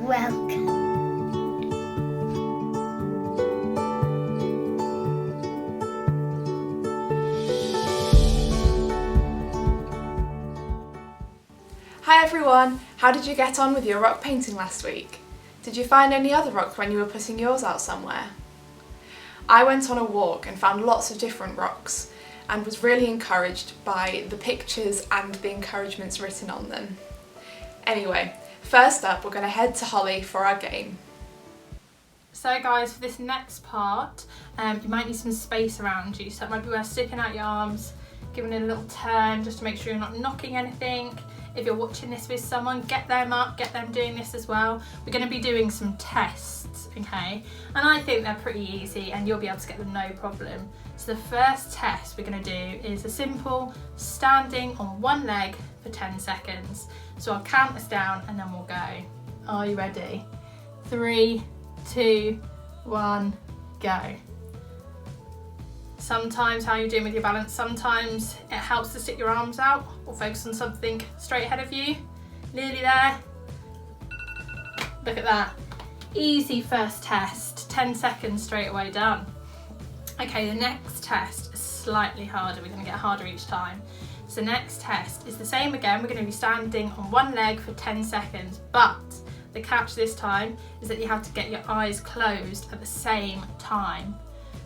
welcome. Hi everyone, how did you get on with your rock painting last week? Did you find any other rocks when you were putting yours out somewhere? I went on a walk and found lots of different rocks and was really encouraged by the pictures and the encouragements written on them. Anyway, first up we're going to head to Holly for our game. So guys, for this next part, you might need some space around you, so it might be worth sticking out your arms, giving it a little turn just to make sure you're not knocking anything. If you're watching this with someone, get them up, get them doing this as well. We're going to be doing some tests, okay? And I think they're pretty easy and you'll be able to get them no problem. So the first test we're going to do is a simple standing on one leg for 10 seconds. So I'll count us down and then we'll go. Are you ready? 3, 2, 1, go. Sometimes how you're doing with your balance, sometimes it helps to stick your arms out or focus on something straight ahead of you. Nearly there. Look at that. Easy first test, 10 seconds straight away, done. Okay, the next test is slightly harder. We're going to get harder each time. So the next test is the same again. We're going to be standing on one leg for 10 seconds, but the catch this time is that you have to get your eyes closed at the same time.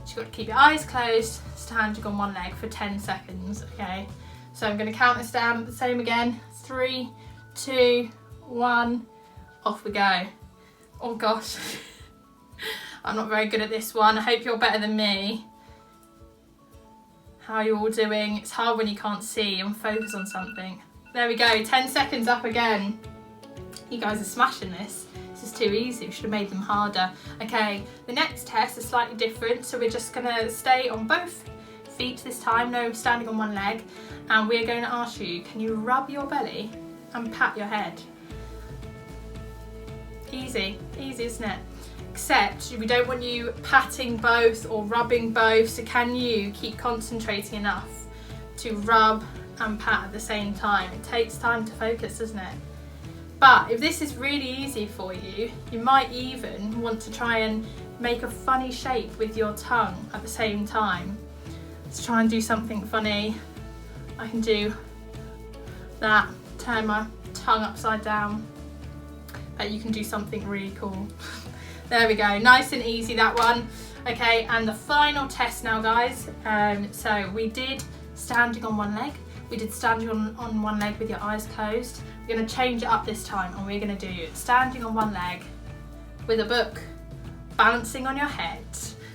So you've got to keep your eyes closed, standing on one leg for 10 seconds, okay? So I'm going to count this down, the same again. 3, 2, 1, off we go. Oh gosh, I'm not very good at this one. I hope you're better than me. How are you all doing? It's hard when you can't see and focus on something. There we go, 10 seconds up again. You guys are smashing this. This is too easy, we should have made them harder. Okay, the next test is slightly different, so we're just gonna stay on both feet this time, no standing on one leg, and we're going to ask you, can you rub your belly and pat your head? Easy, easy isn't it? Except we don't want you patting both or rubbing both, so can you keep concentrating enough to rub and pat at the same time? It takes time to focus, doesn't it? But if this is really easy for you, you might even want to try and make a funny shape with your tongue at the same time. Let's try and do something funny. I can do that, turn my tongue upside down. But you can do something really cool. There we go, nice and easy that one. Okay, and the final test now guys. So we did standing on one leg. We did standing on one leg with your eyes closed. We're going to change it up this time and we're going to do standing on one leg with a book, balancing on your head.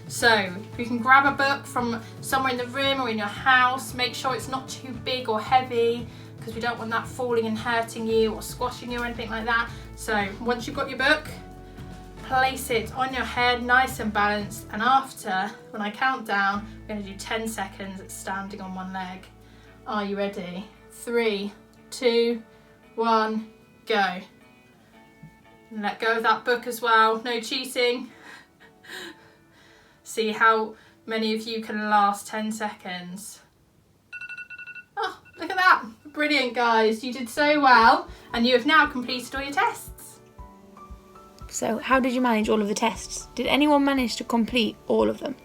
So you can grab a book from somewhere in the room or in your house. Make sure it's not too big or heavy because we don't want that falling and hurting you or squashing you or anything like that. So once you've got your book, place it on your head nice and balanced, and after, when I count down, we're going to do 10 seconds standing on one leg. Are you ready? 3, 2, 1, go. And let go of that book as well, no cheating. See how many of you can last 10 seconds. Oh, look at that. Brilliant guys, you did so well and you have now completed all your tests. So how did you manage all of the tests? Did anyone manage to complete all of them?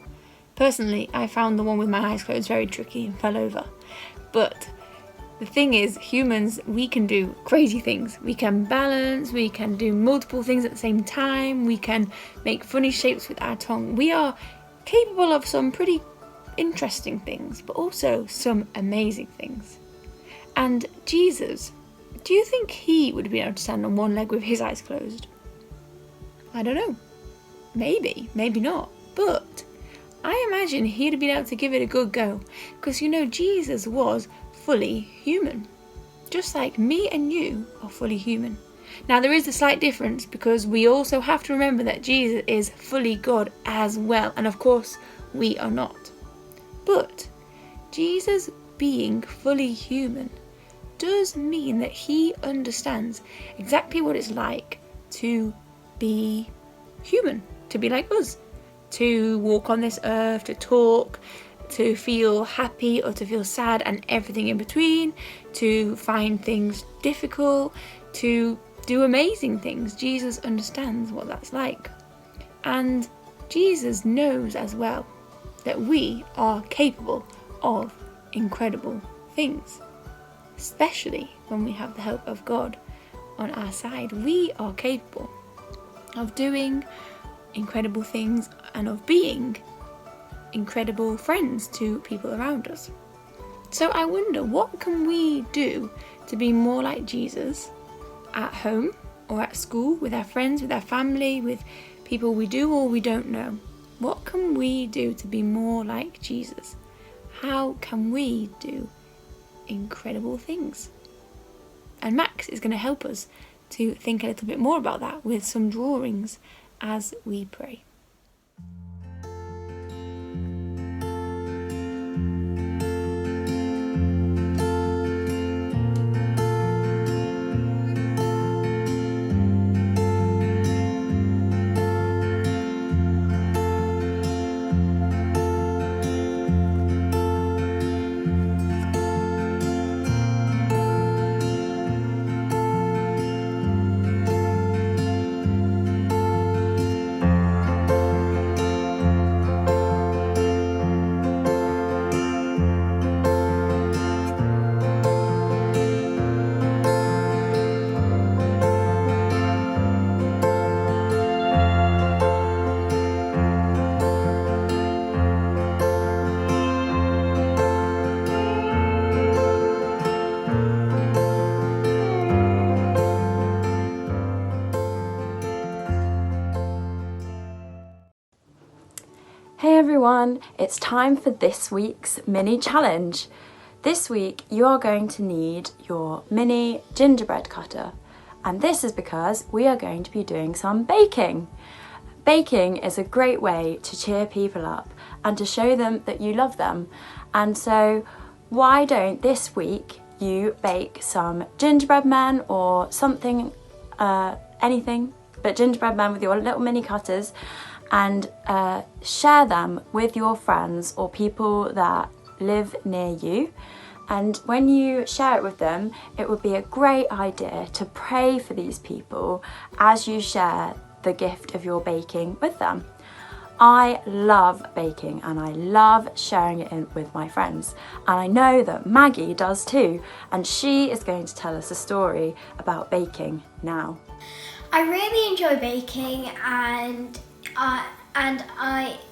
Personally, I found the one with my eyes closed very tricky and fell over. But the thing is, humans, we can do crazy things. We can balance, we can do multiple things at the same time, we can make funny shapes with our tongue. We are capable of some pretty interesting things, but also some amazing things. And Jesus, do you think he would be able to stand on one leg with his eyes closed? I don't know. Maybe, maybe not. But I imagine he'd have been able to give it a good go, because you know Jesus was fully human, just like me and you are fully human. Now there is a slight difference because we also have to remember that Jesus is fully God as well, and of course we are not. But Jesus being fully human does mean that he understands exactly what it's like to be human, to be like us, to walk on this earth, to talk, to feel happy or to feel sad and everything in between, to find things difficult, to do amazing things. Jesus understands what that's like. And Jesus knows as well that we are capable of incredible things, especially when we have the help of God on our side. We are capable of doing incredible things and of being incredible friends to people around us. So I wonder, what can we do to be more like Jesus at home or at school, with our friends, with our family, with people we do or we don't know? What can we do to be more like Jesus? How can we do incredible things? And Max is going to help us to think a little bit more about that with some drawings as we pray. Hey everyone, it's time for this week's mini challenge. This week you are going to need your mini gingerbread cutter, and this is because we are going to be doing some baking. Baking is a great way to cheer people up and to show them that you love them, and so why don't this week you bake some gingerbread men or something, anything but gingerbread men with your little mini cutters, and share them with your friends or people that live near you. And when you share it with them, it would be a great idea to pray for these people as you share the gift of your baking with them. I love baking and I love sharing it with my friends, and I know that Maggie does too, and she is going to tell us a story about baking now. I really enjoy baking, and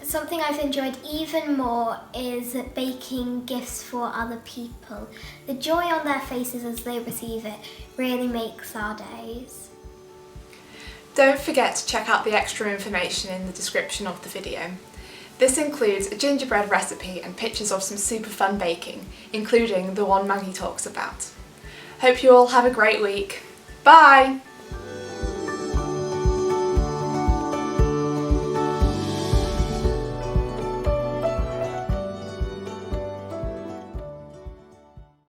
something I've enjoyed even more is baking gifts for other people. The joy on their faces as they receive it really makes our days. Don't forget to check out the extra information in the description of the video. This includes a gingerbread recipe and pictures of some super fun baking, including the one Maggie talks about. Hope you all have a great week. Bye!